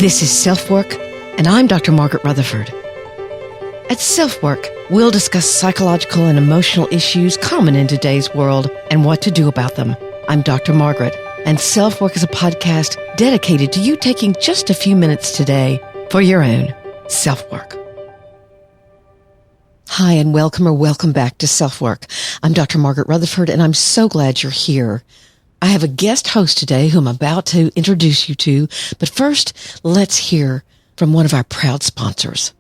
This is SelfWork, and I'm Dr. Margaret Rutherford. At SelfWork, we'll discuss psychological and emotional issues common in today's world and what to do about them. I'm Dr. Margaret, and SelfWork is a podcast dedicated to you taking just a few minutes today for your own self-work. Hi, and welcome back to SelfWork. I'm Dr. Margaret Rutherford, and I'm so glad you're here. I have a guest host today who I'm about to introduce you to, but first, let's hear from one of our proud sponsors.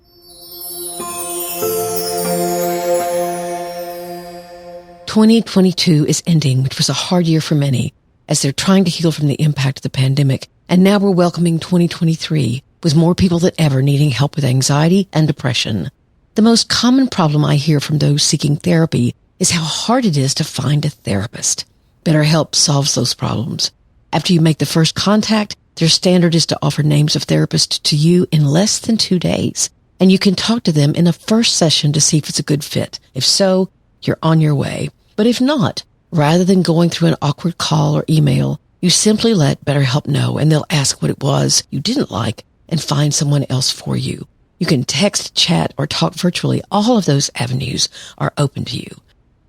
"2022 is ending, which was a hard year for many, as they're trying to heal from the impact of the pandemic. And now we're welcoming 2023, with more people than ever needing help with anxiety and depression. The most common problem I hear from those seeking therapy is how hard it is to find a therapist. BetterHelp solves those problems. After you make the first contact, their standard is to offer names of therapists to you in less than 2 days. And you can talk to them in a first session to see if it's a good fit. If so, you're on your way. But if not, rather than going through an awkward call or email, you simply let BetterHelp know and they'll ask what it was you didn't like and find someone else for you. You can text, chat, or talk virtually. All of those avenues are open to you.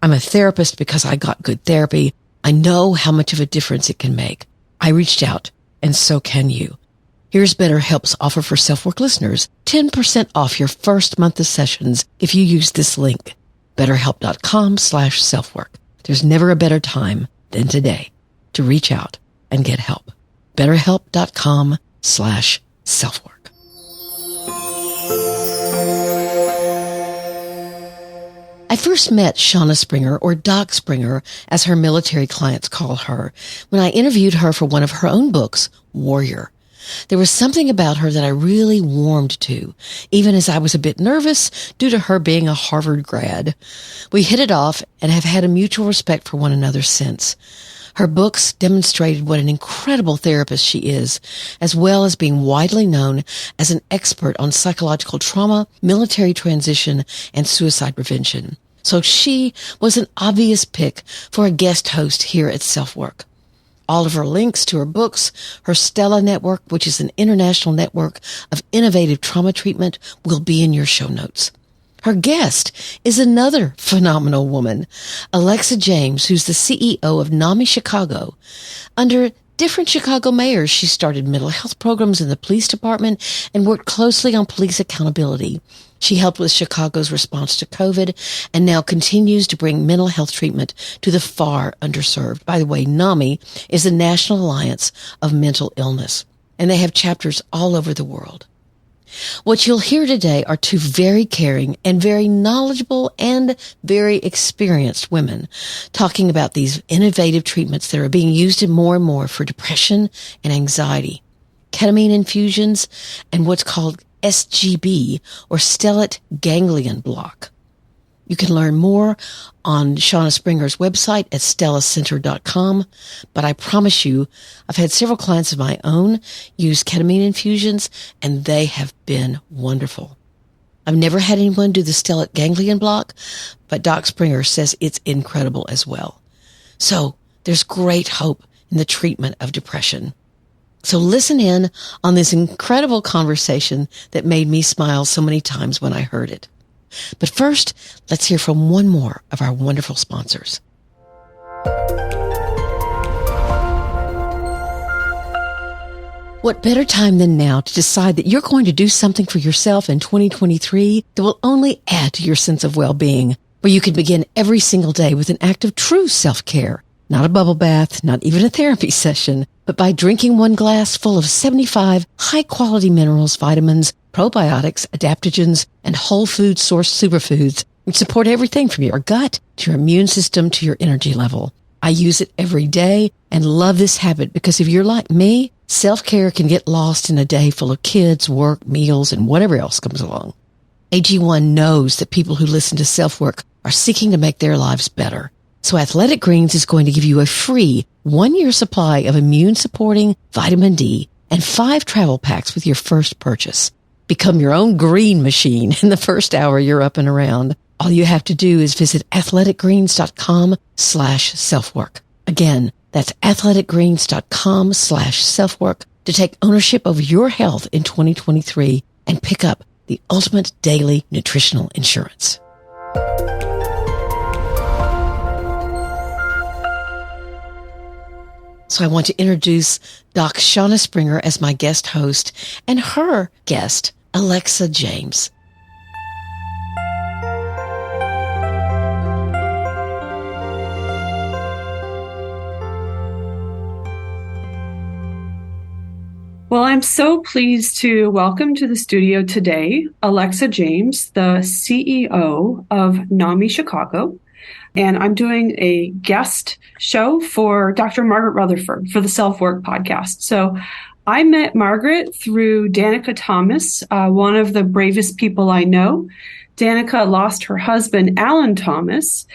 I'm a therapist because I got good therapy. I know how much of a difference it can make. I reached out, and so can you. Here's BetterHelp's offer for SelfWork listeners. 10% off your first month of sessions if you use this link. BetterHelp.com/selfwork. There's never a better time than today to reach out and get help. BetterHelp.com/selfwork. I first met Shauna Springer, or Doc Springer, as her military clients call her, when I interviewed her for one of her own books, Warrior. There was something about her that I really warmed to, even as I was a bit nervous due to her being a Harvard grad. We hit it off and have had a mutual respect for one another since. Her books demonstrated what an incredible therapist she is, as well as being widely known as an expert on psychological trauma, military transition, and suicide prevention. So she was an obvious pick for a guest host here at SelfWork. All of her links to her books, her Stella Network, which is an international network of innovative trauma treatment, will be in your show notes. Her guest is another phenomenal woman, Alexa James, who's the CEO of NAMI Chicago. Under different Chicago mayors, she started mental health programs in the police department and worked closely on police accountability. She helped with Chicago's response to COVID and now continues to bring mental health treatment to the far underserved. By the way, NAMI is the National Alliance of Mental Illness, and they have chapters all over the world. What you'll hear today are two very caring and very knowledgeable and very experienced women talking about these innovative treatments that are being used more and more for depression and anxiety, ketamine infusions, and what's called SGB, or stellate ganglion block. You can learn more on Shauna Springer's website at stellacenter.com, but I promise you, I've had several clients of my own use ketamine infusions, and they have been wonderful. I've never had anyone do the stellate ganglion block, but Doc Springer says it's incredible as well. So there's great hope in the treatment of depression. So listen in on this incredible conversation that made me smile so many times when I heard it. But first, let's hear from one more of our wonderful sponsors. What better time than now to decide that you're going to do something for yourself in 2023 that will only add to your sense of well-being, where you can begin every single day with an act of true self-care. Not a bubble bath, not even a therapy session, but by drinking one glass full of 75 high-quality minerals, vitamins, probiotics, adaptogens, and whole food sourced superfoods, which support everything from your gut to your immune system to your energy level. I use it every day and love this habit because if you're like me, self-care can get lost in a day full of kids, work, meals, and whatever else comes along. AG1 knows that people who listen to SelfWork are seeking to make their lives better. So Athletic Greens is going to give you a free 1-year supply of immune-supporting vitamin D and 5 travel packs with your first purchase. Become your own green machine in the first hour you're up and around. All you have to do is visit athleticgreens.com/selfwork. Again, that's athleticgreens.com/selfwork to take ownership of your health in 2023 and pick up the ultimate daily nutritional insurance. So I want to introduce Doc Shauna Springer as my guest host and her guest, Alexa James. Well, I'm so pleased to welcome to the studio today, Alexa James, the CEO of NAMI Chicago. And I'm doing a guest show for Dr. Margaret Rutherford for the SelfWork podcast. So I met Margaret through Danica Thomas, one of the bravest people I know. Danica lost her husband, Alan Thomas,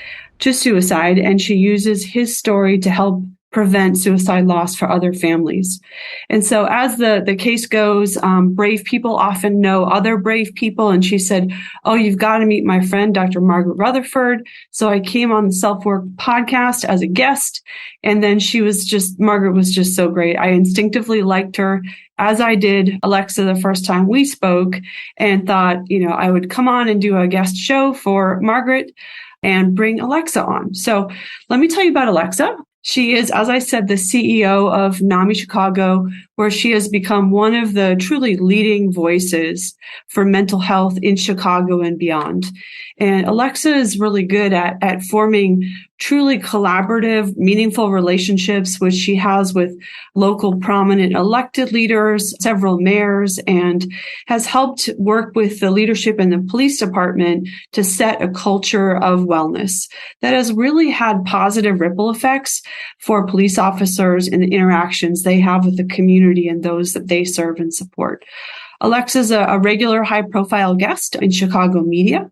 to suicide, and she uses his story to help prevent suicide loss for other families. And so as the case goes, brave people often know other brave people. And she said, "Oh, you've got to meet my friend, Dr. Margaret Rutherford." So I came on the SelfWork podcast as a guest. And then Margaret was just so great. I instinctively liked her, as I did Alexa the first time we spoke, and thought, I would come on and do a guest show for Margaret and bring Alexa on. So let me tell you about Alexa. She is, as I said, the CEO of NAMI Chicago, where she has become one of the truly leading voices for mental health in Chicago and beyond. And Alexa is really good at forming truly collaborative, meaningful relationships, which she has with local prominent elected leaders, several mayors, and has helped work with the leadership in the police department to set a culture of wellness that has really had positive ripple effects for police officers and the interactions they have with the community and those that they serve and support. Alexa is a regular high-profile guest in Chicago media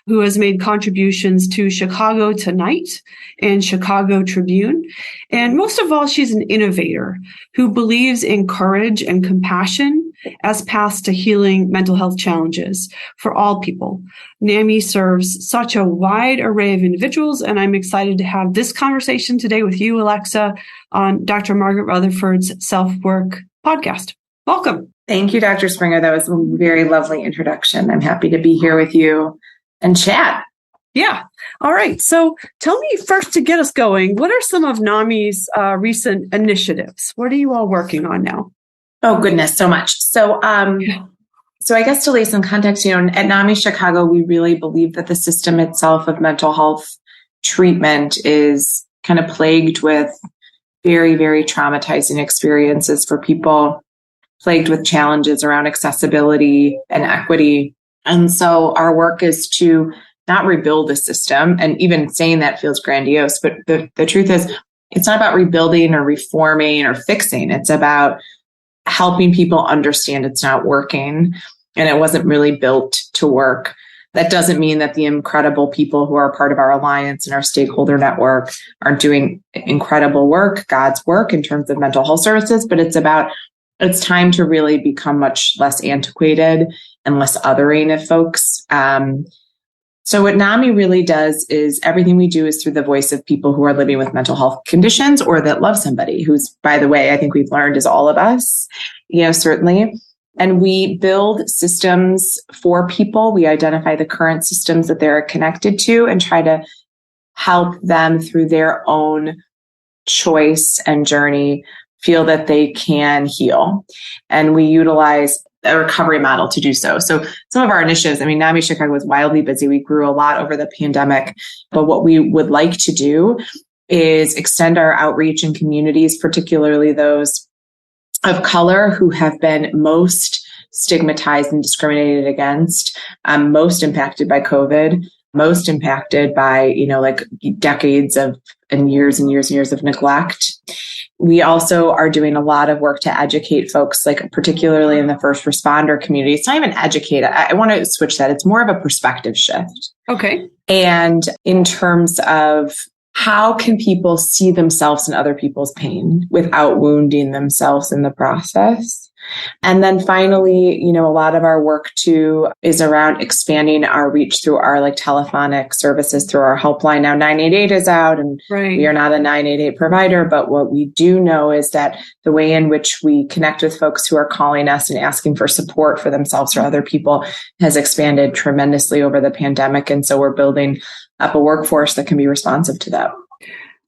who has made contributions to Chicago Tonight and Chicago Tribune. And most of all, she's an innovator who believes in courage and compassion as paths to healing mental health challenges for all people. NAMI serves such a wide array of individuals, and I'm excited to have this conversation today with you, Alexa, on Dr. Margaret Rutherford's SelfWork podcast. Welcome. Thank you, Dr. Springer. That was a very lovely introduction. I'm happy to be here with you and chat. Yeah. All right. So tell me first, to get us going, what are some of NAMI's recent initiatives? What are you all working on now? Oh, goodness, so much. So I guess to lay some context, at NAMI Chicago, we really believe that the system itself of mental health treatment is kind of plagued with very, very traumatizing experiences for people, plagued with challenges around accessibility and equity. And so our work is to not rebuild the system. And even saying that feels grandiose, but the truth is, it's not about rebuilding or reforming or fixing. It's about helping people understand it's not working and it wasn't really built to work. That doesn't mean that the incredible people who are part of our alliance and our stakeholder network aren't doing incredible work, God's work in terms of mental health services, but it's time to really become much less antiquated and less othering of folks. So what NAMI really does is everything we do is through the voice of people who are living with mental health conditions or that love somebody who's, by the way, I think we've learned is all of us, certainly. And we build systems for people. We identify the current systems that they're connected to and try to help them through their own choice and journey feel that they can heal. And we utilize a recovery model to do so. So some of our initiatives, NAMI Chicago was wildly busy. We grew a lot over the pandemic, but what we would like to do is extend our outreach in communities, particularly those of color who have been most stigmatized and discriminated against, most impacted by COVID, most impacted by, decades of and years and years and years of neglect. We also are doing a lot of work to educate folks, particularly in the first responder community. It's not even educate. I want to switch that. It's more of a perspective shift. Okay. And in terms of how can people see themselves in other people's pain without wounding themselves in the process? And then finally, a lot of our work too is around expanding our reach through our like telephonic services through our helpline. Now 988 is out and we are not a 988 provider, but what we do know is that the way in which we connect with folks who are calling us and asking for support for themselves or other people has expanded tremendously over the pandemic. And so we're building up a workforce that can be responsive to that.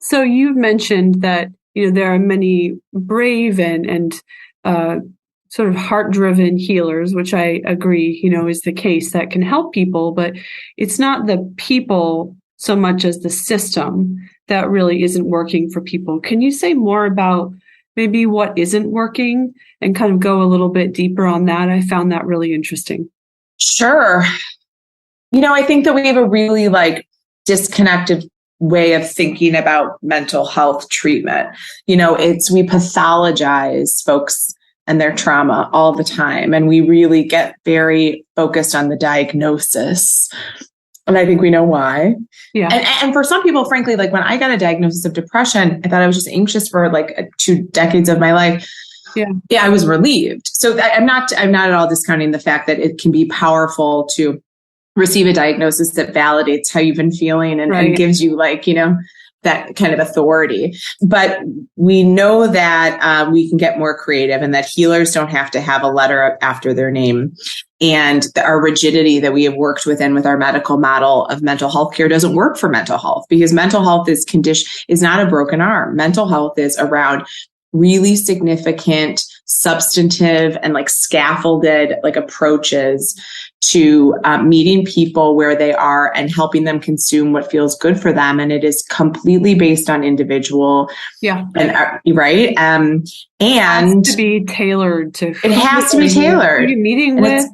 So you've mentioned that, there are many brave and sort of heart-driven healers, which I agree, is the case that can help people, but it's not the people so much as the system that really isn't working for people. Can you say more about maybe what isn't working and kind of go a little bit deeper on that? I found that really interesting. Sure. I think that we have a really disconnected way of thinking about mental health treatment. We pathologize folks and their trauma all the time. And we really get very focused on the diagnosis. And I think we know why. Yeah. And for some people, frankly, when I got a diagnosis of depression, I thought I was just anxious for 2 decades of my life. Yeah, I was relieved. So I'm not at all discounting the fact that it can be powerful to receive a diagnosis that validates how you've been feeling and gives you that kind of authority. But we know that we can get more creative and that healers don't have to have a letter after their name. And our rigidity that we have worked within with our medical model of mental health care doesn't work for mental health, because mental health is not a broken arm. Mental health is around really significant, substantive, and scaffolded approaches to meeting people where they are and helping them consume what feels good for them. And it is completely based on individual. Yeah. And right. And it has to be tailored to. It has to be tailored. Who you're meeting with.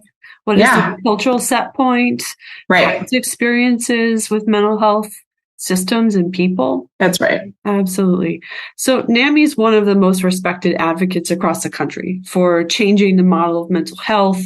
What is the cultural set point? Right. Experiences with mental health systems and people. That's right. Absolutely. So NAMI is one of the most respected advocates across the country for changing the model of mental health,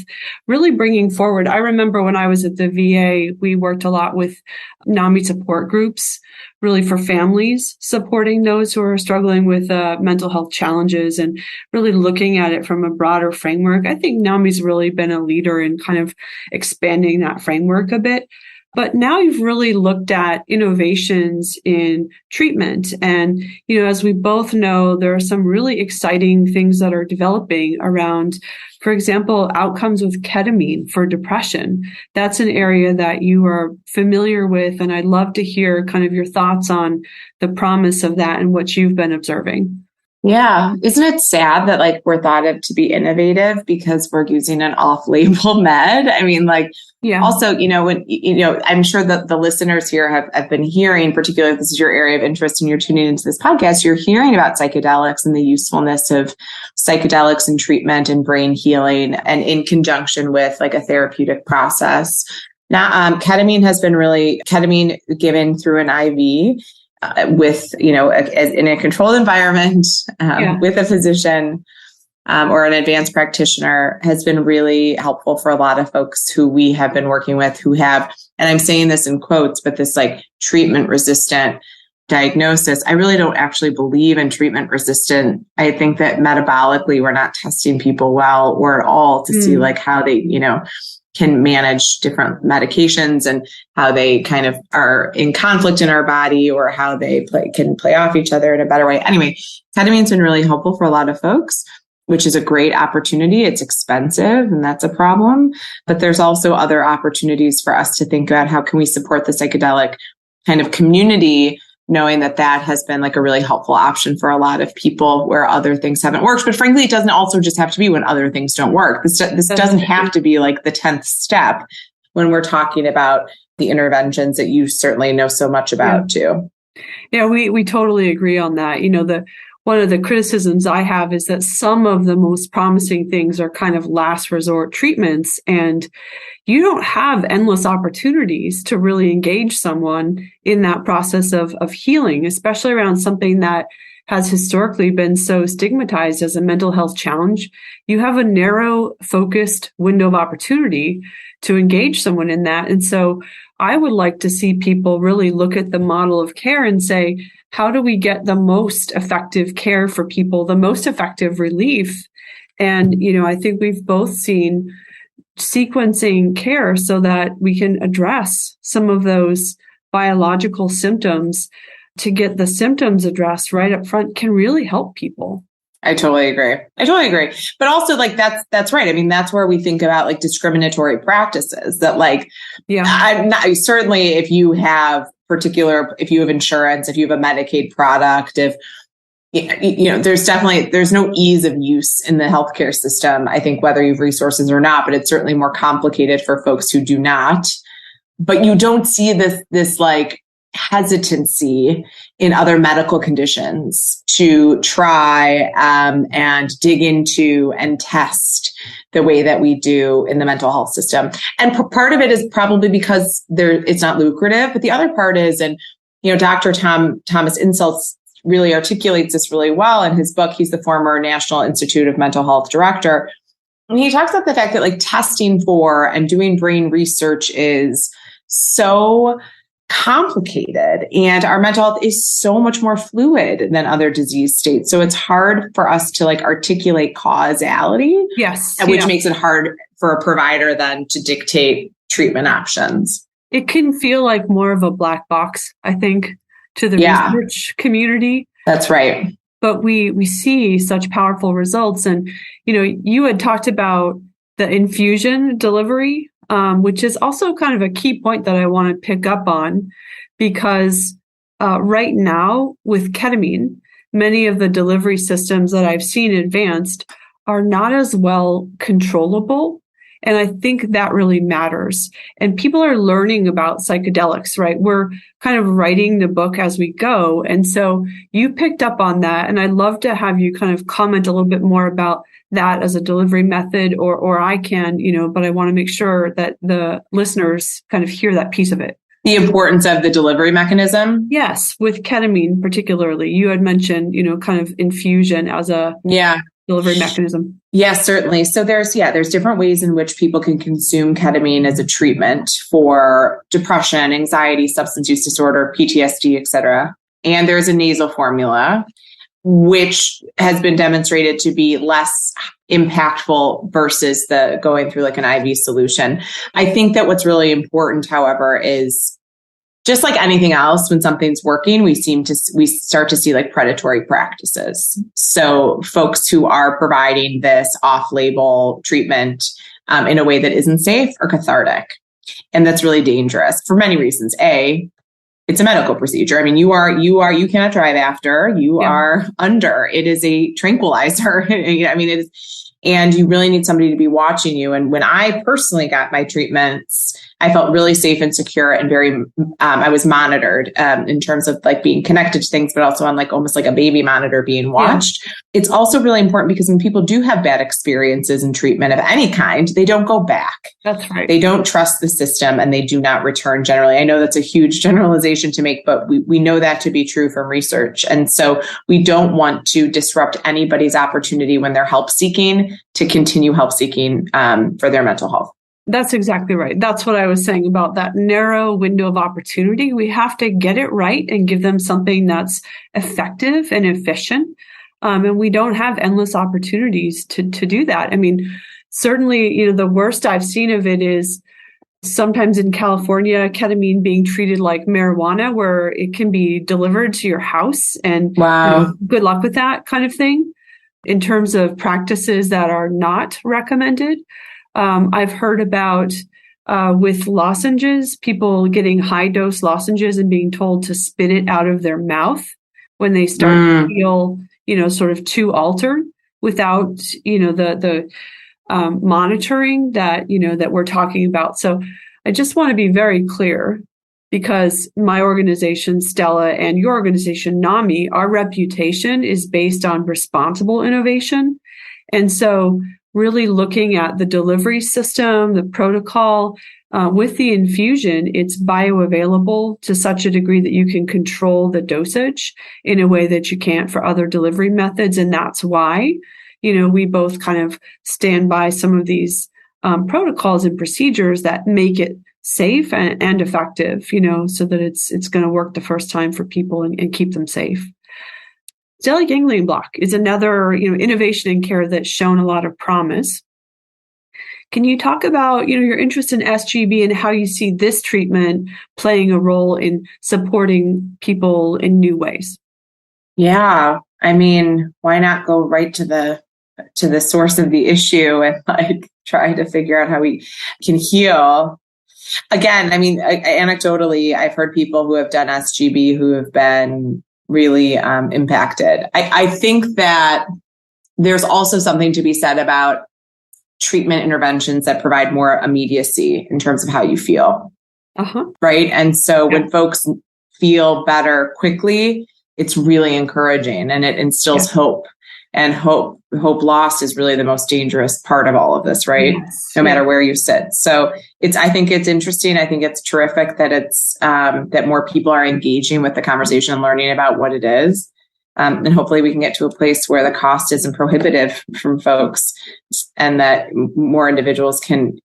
really bringing forward. I remember when I was at the VA, we worked a lot with NAMI support groups, really for families, supporting those who are struggling with mental health challenges and really looking at it from a broader framework. I think NAMI's really been a leader in kind of expanding that framework a bit. But now you've really looked at innovations in treatment. And, as we both know, there are some really exciting things that are developing around, for example, outcomes with ketamine for depression. That's an area that you are familiar with. And I'd love to hear kind of your thoughts on the promise of that and what you've been observing. Yeah. Isn't it sad that we're thought of to be innovative because we're using an off-label med? I mean, also, when, I'm sure that the listeners here have been hearing, particularly if this is your area of interest and you're tuning into this podcast, you're hearing about psychedelics and the usefulness of psychedelics in treatment and brain healing and in conjunction with a therapeutic process. Now, ketamine given through an IV with, in a controlled environment with a physician or an advanced practitioner has been really helpful for a lot of folks who we have been working with who have, and I'm saying this in quotes, but this treatment resistant diagnosis. I really don't actually believe in treatment resistant. I think that metabolically, we're not testing people well or at all to see how they, can manage different medications and how they kind of are in conflict in our body or how they can play off each other in a better way. Anyway, ketamine's been really helpful for a lot of folks, which is a great opportunity. It's expensive and that's a problem, but there's also other opportunities for us to think about how can we support the psychedelic kind of community, knowing that has been a really helpful option for a lot of people where other things haven't worked. But frankly, it doesn't also just have to be when other things don't work. This doesn't have to be the 10th step when we're talking about the interventions that you certainly know so much about too. Yeah, we totally agree on that. One of the criticisms I have is that some of the most promising things are kind of last resort treatments, and you don't have endless opportunities to really engage someone in that process of healing, especially around something that has historically been so stigmatized as a mental health challenge. You have a narrow, focused window of opportunity to engage someone in that. And so I would like to see people really look at the model of care and say, how do we get the most effective care for people, the most effective relief? And, I think we've both seen sequencing care so that we can address some of those biological symptoms. To get the symptoms addressed right up front can really help people. I totally agree. But also that's right. I mean, that's where we think about discriminatory practices that I'm not certainly if you have insurance, if you have a Medicaid product, if there's no ease of use in the healthcare system. I think whether you have resources or not, but it's certainly more complicated for folks who do not. But you don't see this hesitancy in other medical conditions to try and dig into and test the way that we do in the mental health system. And part of it is probably because it's not lucrative, but the other part is, and Dr. Thomas Insults really articulates this really well in his book. He's the former National Institute of Mental Health director. And he talks about the fact that testing for and doing brain research is so complicated, and our mental health is so much more fluid than other disease states. So it's hard for us to articulate causality. Yes. Which makes it hard for a provider then to dictate treatment options. It can feel like more of a black box, I think, to the research community. That's right. But we see such powerful results. And, you had talked about the infusion delivery, which is also kind of a key point that I want to pick up on, because right now with ketamine, many of the delivery systems that I've seen advanced are not as well controllable. And I think that really matters. And people are learning about psychedelics, right? We're kind of writing the book as we go. And so you picked up on that. And I'd love to have you kind of comment a little bit more about that as a delivery method, or I can, but I want to make sure that the listeners kind of hear that piece of it. The importance of the delivery mechanism. Yes. With ketamine, particularly, you had mentioned, kind of infusion as a delivery mechanism. Yes, certainly. So there's different ways in which people can consume ketamine as a treatment for depression, anxiety, substance use disorder, PTSD, et cetera. And there's a nasal formula, which has been demonstrated to be less impactful versus the going through an IV solution. I think that what's really important, however, is just like anything else, when something's working, we start to see predatory practices. So folks who are providing this off-label treatment in a way that isn't safe or cathartic. And that's really dangerous for many reasons. A, it's a medical procedure. I mean, you cannot drive after, you are under. It is a tranquilizer. I mean, it is, and you really need somebody to be watching you. And when I personally got my treatments, I felt really safe and secure and I was monitored in terms of being connected to things, but also on almost like a baby monitor being watched. Yeah. It's also really important because when people do have bad experiences in treatment of any kind, they don't go back. That's right. They don't trust the system and they do not return generally. I know that's a huge generalization to make, but we know that to be true from research. And so we don't want to disrupt anybody's opportunity when they're help seeking to continue help seeking for their mental health. That's exactly right. That's what I was saying about that narrow window of opportunity. We have to get it right and give them something that's effective and efficient. And we don't have endless opportunities to do that. I mean, certainly, the worst I've seen of it is sometimes in California, ketamine being treated like marijuana, where it can be delivered to your house. And wow, good luck with that kind of thing in terms of practices that are not recommended. I've heard about with lozenges, people getting high dose lozenges and being told to spit it out of their mouth when they start to feel, sort of too altered without, the monitoring that, that we're talking about. So I just want to be very clear, because my organization, Stella, and your organization, NAMI, our reputation is based on responsible innovation. And so really looking at the delivery system, the protocol, with the infusion, it's bioavailable to such a degree that you can control the dosage in a way that you can't for other delivery methods. And that's why, we both kind of stand by some of these protocols and procedures that make it safe and effective, so that it's going to work the first time for people and keep them safe. stellate ganglion block is another, innovation in care that's shown a lot of promise. Can you talk about, your interest in SGB and how you see this treatment playing a role in supporting people in new ways? Yeah. I mean, why not go right to the source of the issue and try to figure out how we can heal? Again, I mean, anecdotally, I've heard people who have done SGB who have been really impacted. I think that there's also something to be said about treatment interventions that provide more immediacy in terms of how you feel. Right. And so when folks feel better quickly, it's really encouraging and it instills hope. And hope lost is really the most dangerous part of all of this, right? Yes. No matter where you sit. So I think it's interesting. I think it's terrific that it's, that more people are engaging with the conversation and learning about what it is. And hopefully we can get to a place where the cost isn't prohibitive from folks and that more individuals can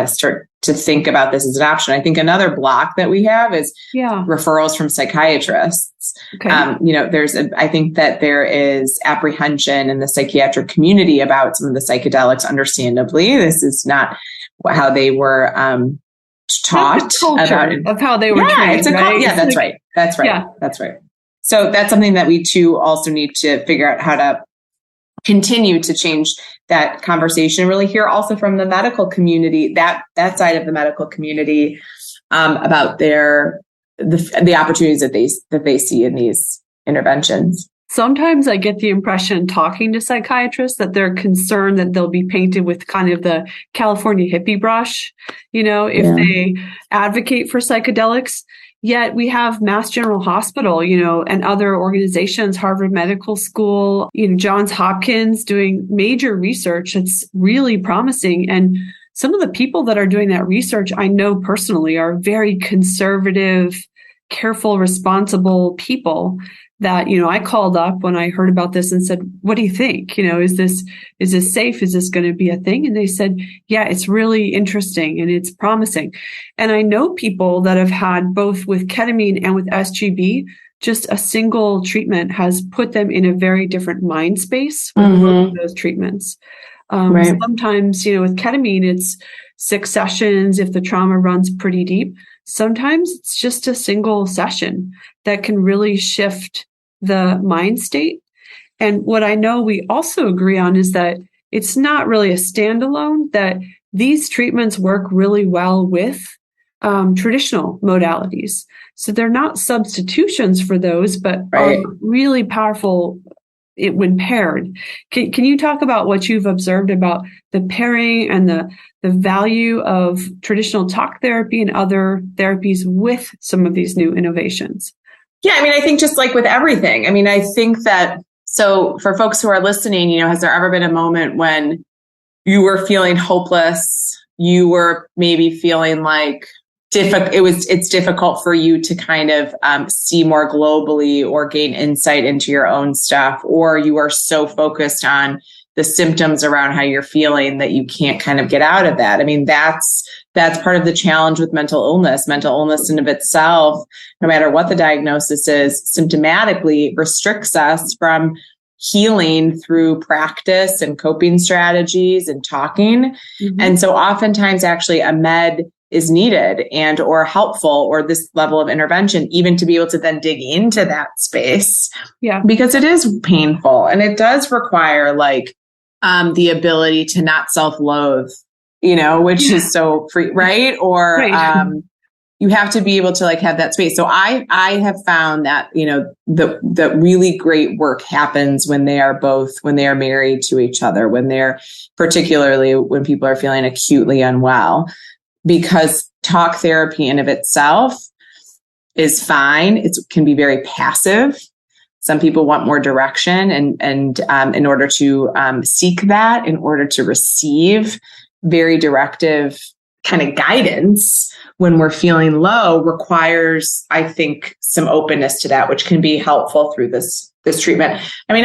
start to think about this as an option. I think another block that we have is referrals from psychiatrists. Okay. I think that there is apprehension in the psychiatric community about some of the psychedelics. Understandably, this is not how they were taught about it. Of how they were trained. Right? That's right. That's right. Yeah. That's right. So that's something that we too also need to figure out how to continue to change that conversation. Really hear also from the medical community, that side of the medical community, about the opportunities that they see in these interventions. Sometimes I get the impression talking to psychiatrists that they're concerned that they'll be painted with kind of the California hippie brush, if they advocate for psychedelics. Yet we have Mass General Hospital, and other organizations, Harvard Medical School, Johns Hopkins doing major research that's really promising. And some of the people that are doing that research, I know personally, are very conservative, careful, responsible people that, I called up when I heard about this and said, what do you think? Is this safe? Is this going to be a thing? And they said, yeah, it's really interesting and it's promising. And I know people that have had both with ketamine and with SGB, just a single treatment has put them in a very different mind space with those treatments. Right. Sometimes, with ketamine, it's 6 sessions if the trauma runs pretty deep. Sometimes it's just a single session that can really shift the mind state. And what I know we also agree on is that it's not really a standalone, that these treatments work really well with traditional modalities. So they're not substitutions for those, but are really powerful when paired. Can you talk about what you've observed about the pairing and the value of traditional talk therapy and other therapies with some of these new innovations? Yeah, I mean, I think just like with everything, I mean, I think that, so for folks who are listening, has there ever been a moment when you were feeling hopeless? You were maybe feeling like it's difficult for you to kind of see more globally or gain insight into your own stuff, or you are so focused on the symptoms around how you're feeling that you can't kind of get out of that. I mean, that's part of the challenge with mental illness. Mental illness in of itself, no matter what the diagnosis is, symptomatically restricts us from healing through practice and coping strategies and talking. And so oftentimes actually a med is needed and or helpful, or this level of intervention, even to be able to then dig into that space. Yeah. Because it is painful and it does require the ability to not self-loathe, which is so free, right? Or you have to be able to have that space. So I have found that, the really great work happens when they are married to each other, particularly when people are feeling acutely unwell. Because talk therapy in of itself is fine. It can be very passive. Some people want more direction and in order to seek that, in order to receive very directive kind of guidance when we're feeling low, requires, I think, some openness to that, which can be helpful through this treatment. I mean,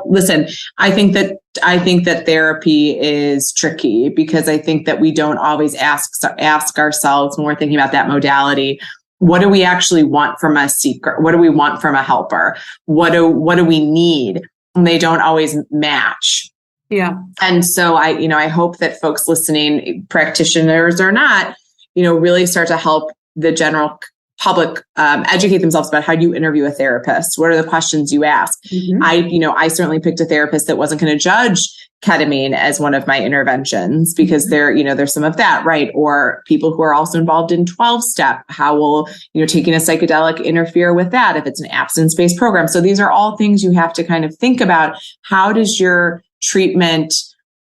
listen, I think that therapy is tricky because I think that we don't always ask ourselves when we're thinking about that modality, What do we actually want from a seeker? What do we want from a helper? What do we need? And they don't always match. Yeah. And so I hope that folks listening, practitioners or not, really start to help the general public educate themselves about how do you interview a therapist? What are the questions you ask? Mm-hmm. I certainly picked a therapist that wasn't going to judge ketamine as one of my interventions because there's some of that, right? Or people who are also involved in 12-step, how will, taking a psychedelic interfere with that if it's an abstinence-based program? So these are all things you have to kind of think about. How does your treatment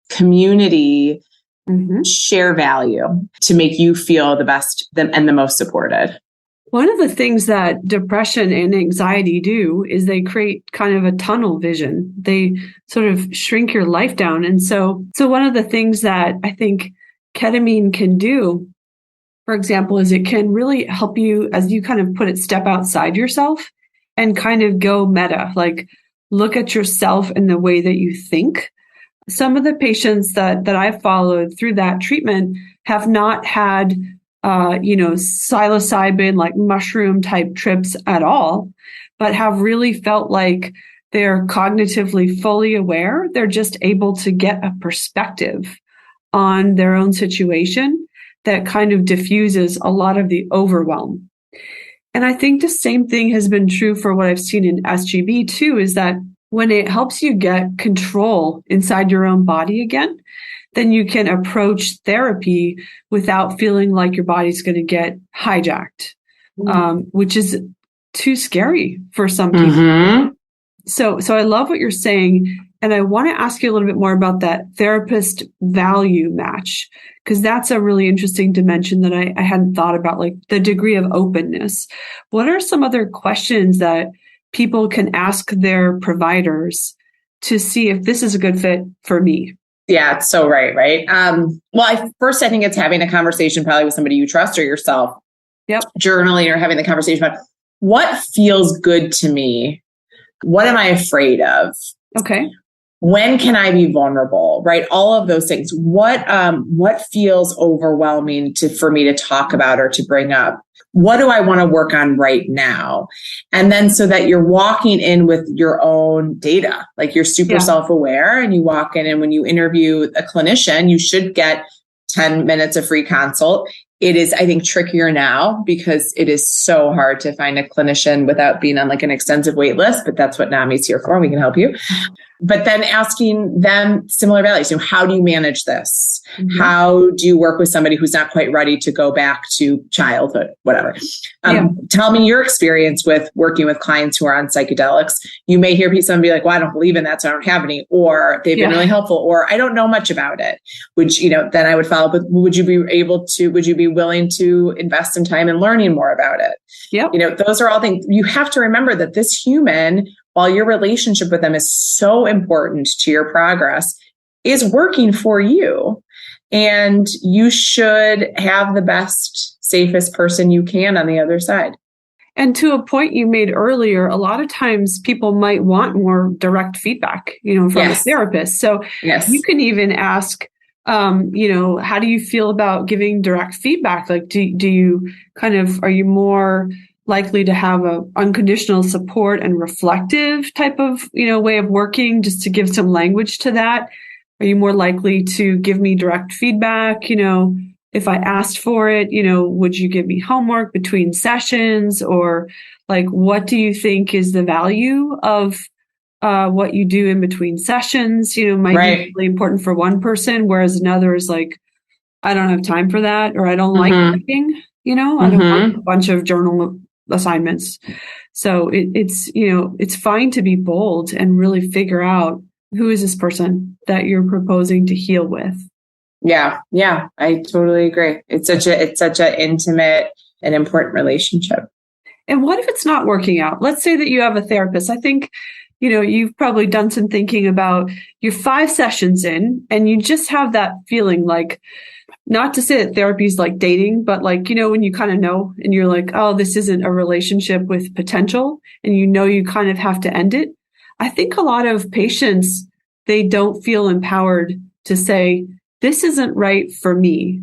community share value to make you feel the best and the most supported? One of the things that depression and anxiety do is they create kind of a tunnel vision. They sort of shrink your life down. And so one of the things that I think ketamine can do, for example, is it can really help you, as you kind of put it, step outside yourself and kind of go meta, like look at yourself in the way that you think. Some of the patients that I've followed through that treatment have not had psilocybin, like mushroom type trips at all, but have really felt like they're cognitively fully aware. They're just able to get a perspective on their own situation that kind of diffuses a lot of the overwhelm. And I think the same thing has been true for what I've seen in SGB too, is that when it helps you get control inside your own body again, then you can approach therapy without feeling like your body's going to get hijacked, which is too scary for some people. Mm-hmm. So I love what you're saying. And I want to ask you a little bit more about that therapist value match, because that's a really interesting dimension that I hadn't thought about, like the degree of openness. What are some other questions that people can ask their providers to see if this is a good fit for me? Yeah, it's so right. Well, I think it's having a conversation probably with somebody you trust or yourself. Yep. Journaling or having the conversation about what feels good to me. What am I afraid of? Okay. When can I be vulnerable? Right? All of those things. What feels overwhelming for me to talk about or to bring up? What do I want to work on right now? And then so that you're walking in with your own data, like you're super self-aware and you walk in, and when you interview a clinician, you should get 10 minutes of free consult. It is, I think, trickier now because it is so hard to find a clinician without being on like an extensive wait list, but that's what NAMI's here for. We can help you. But then asking them similar values. How do you manage this? Mm-hmm. How do you work with somebody who's not quite ready to go back to childhood, whatever? Tell me your experience with working with clients who are on psychedelics. You may hear someone be like, well, I don't believe in that, so I don't have any, or they've been really helpful, or I don't know much about it, which, then I would follow up with, would you be willing to invest some time in learning more about it? Yep. Those are all things you have to remember, that this human, while your relationship with them is so important to your progress, is working for you. And you should have the best, safest person you can on the other side. And to a point you made earlier, a lot of times people might want more direct feedback, from a therapist. So you can even ask, how do you feel about giving direct feedback? Like, do you are you more likely to have a unconditional support and reflective type of, way of working, just to give some language to that? Are you more likely to give me direct feedback? If I asked for it, would you give me homework between sessions? Or like, what do you think is the value of what you do in between sessions? Might be really important for one person, whereas another is like, I don't have time for that, or I don't like writing, I don't want a bunch of journal assignments. So it's fine to be bold and really figure out, who is this person that you're proposing to heal with? Yeah, I totally agree. It's such a intimate and important relationship. And what if it's not working out? Let's say that you have a therapist. I think, you've probably done some thinking about, you're 5 sessions in and you just have that feeling like, not to say that therapy is like dating, but like, when you kind of know and you're like, oh, this isn't a relationship with potential, and you kind of have to end it. I think a lot of patients, they don't feel empowered to say, this isn't right for me.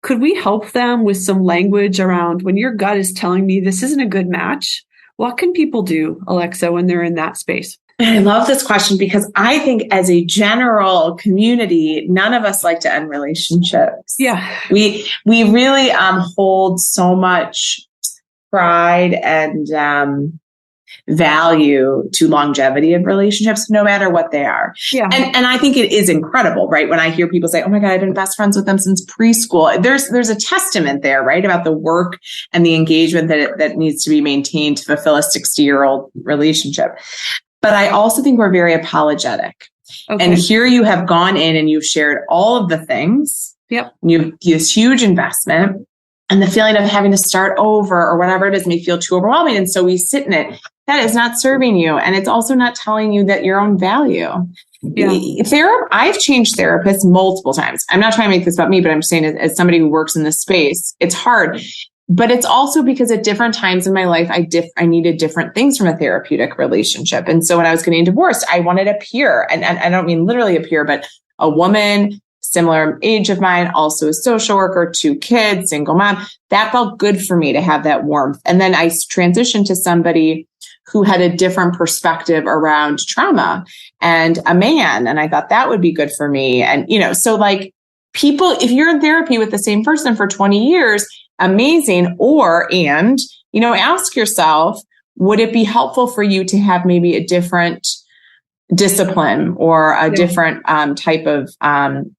could we help them with some language around when your gut is telling me this isn't a good match? What can people do, Alexa, when they're in that space? I love this question because I think as a general community, none of us like to end relationships. Yeah. We really hold so much pride and value to longevity of relationships, no matter what they are. Yeah. And I think it is incredible, right? When I hear people say, oh my God, I've been best friends with them since preschool. There's a testament there, right? About the work and the engagement that needs to be maintained to fulfill a 60-year-old relationship. But I also think we're very apologetic. Okay. And here you have gone in and you've shared all of the things. Yep. You've this huge investment. And the feeling of having to start over or whatever it is may feel too overwhelming. And so we sit in it. That is not serving you. And it's also not telling you that your own value. Yeah. I've changed therapists multiple times. I'm not trying to make this about me, but I'm saying as somebody who works in this space, it's hard. But it's also because at different times in my life, I needed different things from a therapeutic relationship. And so when I was getting divorced, I wanted a peer. And I don't mean literally a peer, but a woman similar age of mine, also a social worker, 2 kids, single mom. That felt good for me to have that warmth. And then I transitioned to somebody who had a different perspective around trauma and a man. And I thought that would be good for me. And, so like people, if you're in therapy with the same person for 20 years, amazing. Ask yourself, would it be helpful for you to have maybe a different discipline or a different type of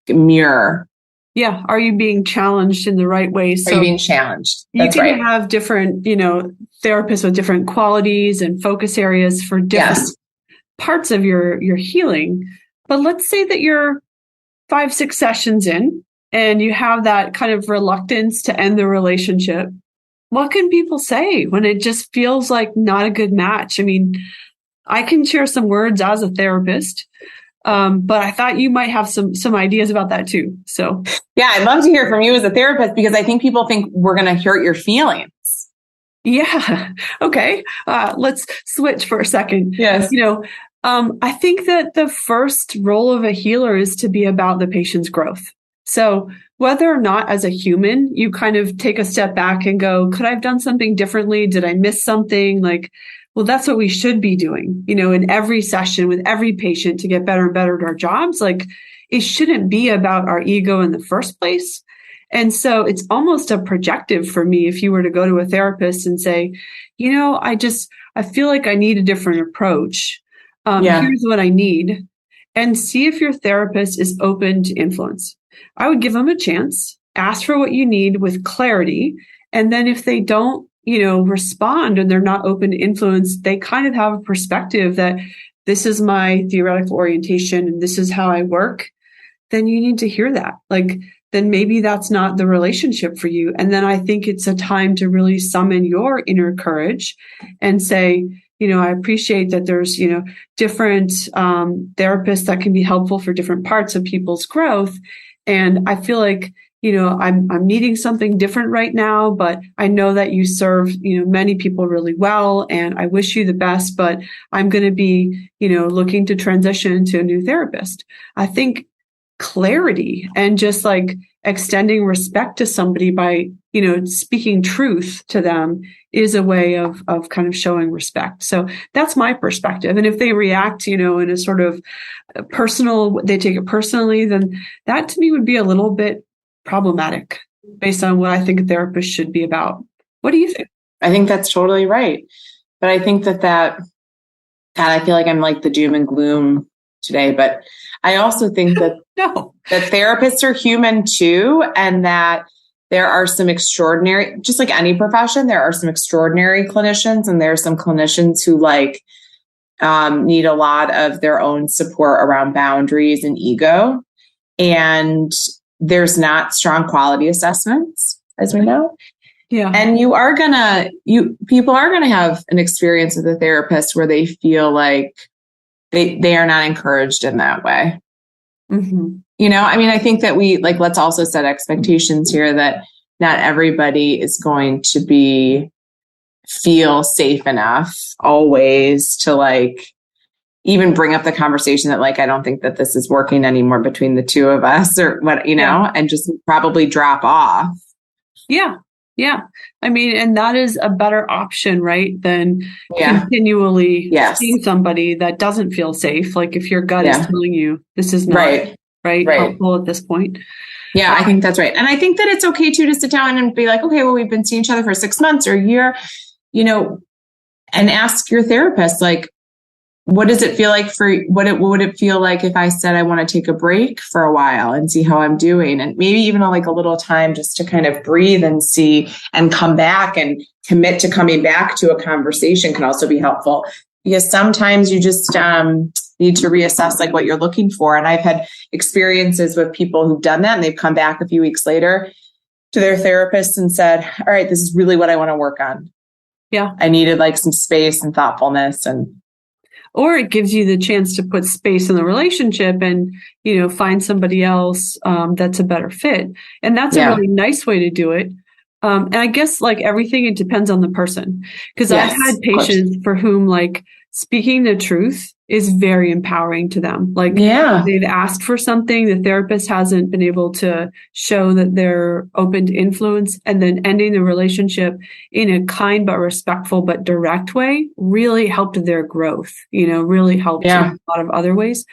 mirror? Yeah. Are you being challenged in the right way? So are you being challenged? That's you can have different, therapists with different qualities and focus areas for different parts of your healing. But let's say that you're 5-6 sessions in and you have that kind of reluctance to end the relationship. What can people say when it just feels like not a good match? I mean, I can share some words as a therapist, but I thought you might have some ideas about that too. So yeah, I'd love to hear from you as a therapist because I think people think we're going to hurt your feelings. Yeah. Okay. Let's switch for a second. Yes. I think that the first role of a healer is to be about the patient's growth. So whether or not as a human, you kind of take a step back and go, could I have done something differently? Did I miss something? Well, that's what we should be doing, in every session with every patient to get better and better at our jobs. It shouldn't be about our ego in the first place. And so it's almost a projective for me if you were to go to a therapist and say, I feel like I need a different approach. Here's what I need. And see if your therapist is open to influence. I would give them a chance, ask for what you need with clarity. And then if they don't, respond and they're not open to influence, they kind of have a perspective that this is my theoretical orientation and this is how I work. Then you need to hear that. Then maybe that's not the relationship for you. And then I think it's a time to really summon your inner courage and say, I appreciate that there's, different therapists that can be helpful for different parts of people's growth. And I feel like, I'm needing something different right now, but I know that you serve, many people really well. And I wish you the best, but I'm going to be, looking to transition to a new therapist. I think clarity and just extending respect to somebody by, speaking truth to them is a way of kind of showing respect. So that's my perspective. And if they react, in a sort of personal, they take it personally, then that to me would be a little bit problematic based on what I think a therapist should be about. What do you think? I think that's totally right. But I think that God, I feel like I'm like the doom and gloom today, but I also think that no, that therapists are human too, and that there are some extraordinary, just like any profession, there are some extraordinary clinicians, and there are some clinicians who need a lot of their own support around boundaries and ego. And there's not strong quality assessments, as we know. Yeah. And people are gonna have an experience with a therapist where they feel like they are not encouraged in that way. Mm-hmm. I think that let's also set expectations here that not everybody is going to feel safe enough always to even bring up the conversation that like, I don't think that this is working anymore between the two of us or what, and just probably drop off. Yeah. Yeah. I mean, and that is a better option, right? Than continually seeing somebody that doesn't feel safe. Like if your gut is telling you this is not helpful at this point. Yeah, I think that's right. And I think that it's okay too to sit down and be like, okay, well, we've been seeing each other for 6 months or a year, and ask your therapist, like, what does it feel like what would it feel like if I said I want to take a break for a while and see how I'm doing? And maybe even like a little time just to kind of breathe and see and come back and commit to coming back to a conversation can also be helpful, because sometimes you just need to reassess like what you're looking for. And I've had experiences with people who've done that and they've come back a few weeks later to their therapist and said, all right, this is really what I want to work on. Yeah. I needed like some space and thoughtfulness or it gives you the chance to put space in the relationship and, find somebody else that's a better fit. And that's a really nice way to do it. And I guess like everything, it depends on the person. Because I've had patients for whom like speaking the truth is very empowering to them. Like they've asked for something, the therapist hasn't been able to show that they're open to influence, and then ending the relationship in a kind but respectful but direct way really helped their growth, really helped in a lot of other ways.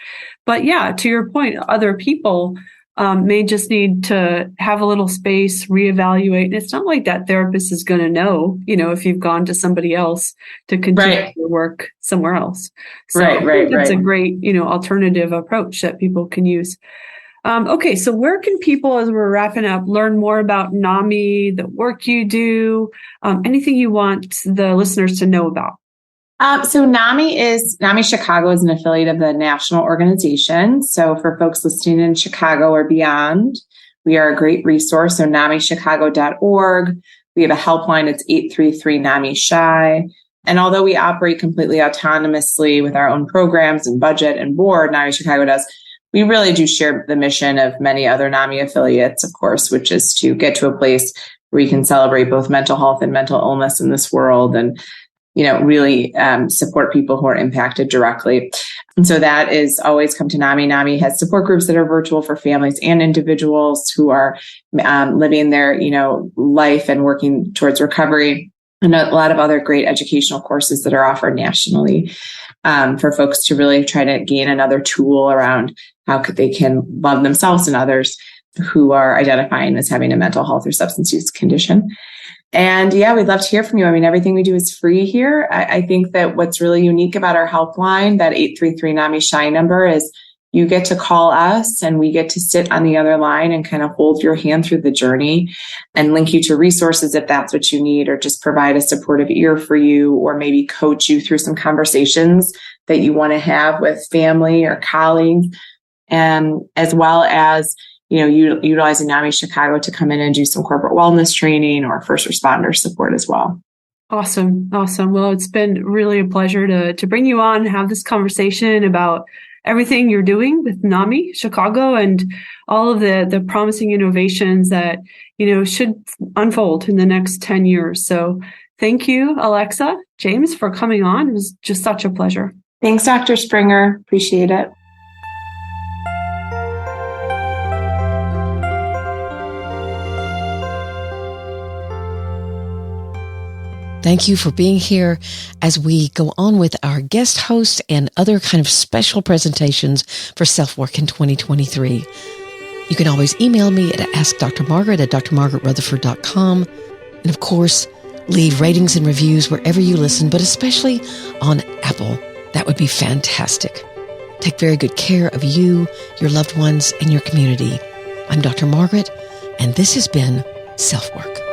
But to your point, other people may just need to have a little space, reevaluate. And it's not like that therapist is going to know, if you've gone to somebody else to continue your work somewhere else. So that's a great, alternative approach that people can use. Okay, so where can people, as we're wrapping up, learn more about NAMI, the work you do, anything you want the listeners to know about? So NAMI Chicago is an affiliate of the national organization. So for folks listening in Chicago or beyond, we are a great resource. So NAMIChicago.org. We have a helpline. It's 833-NAMI-SHY. And although we operate completely autonomously with our own programs and budget and board, NAMI Chicago does, we really do share the mission of many other NAMI affiliates, of course, which is to get to a place where we can celebrate both mental health and mental illness in this world and really support people who are impacted directly. And so that is always come to NAMI. NAMI has support groups that are virtual for families and individuals who are living their, life and working towards recovery, and a lot of other great educational courses that are offered nationally for folks to really try to gain another tool around how they can love themselves and others who are identifying as having a mental health or substance use condition. And we'd love to hear from you. I mean, everything we do is free here. I think that what's really unique about our helpline, that 833-NAMI-SHY number, is you get to call us and we get to sit on the other line and kind of hold your hand through the journey and link you to resources if that's what you need, or just provide a supportive ear for you, or maybe coach you through some conversations that you want to have with family or colleagues, and as well as utilizing NAMI Chicago to come in and do some corporate wellness training or first responder support as well. Awesome. Well, it's been really a pleasure to bring you on and have this conversation about everything you're doing with NAMI Chicago and all of the promising innovations that, should unfold in the next 10 years. So thank you, Alexa, James, for coming on. It was just such a pleasure. Thanks, Dr. Springer. Appreciate it. Thank you for being here as we go on with our guest host and other kind of special presentations for SelfWork in 2023. You can always email me at askdrmargaret at drmargaretrutherford.com. And of course, leave ratings and reviews wherever you listen, but especially on Apple. That would be fantastic. Take very good care of you, your loved ones, and your community. I'm Dr. Margaret, and this has been SelfWork.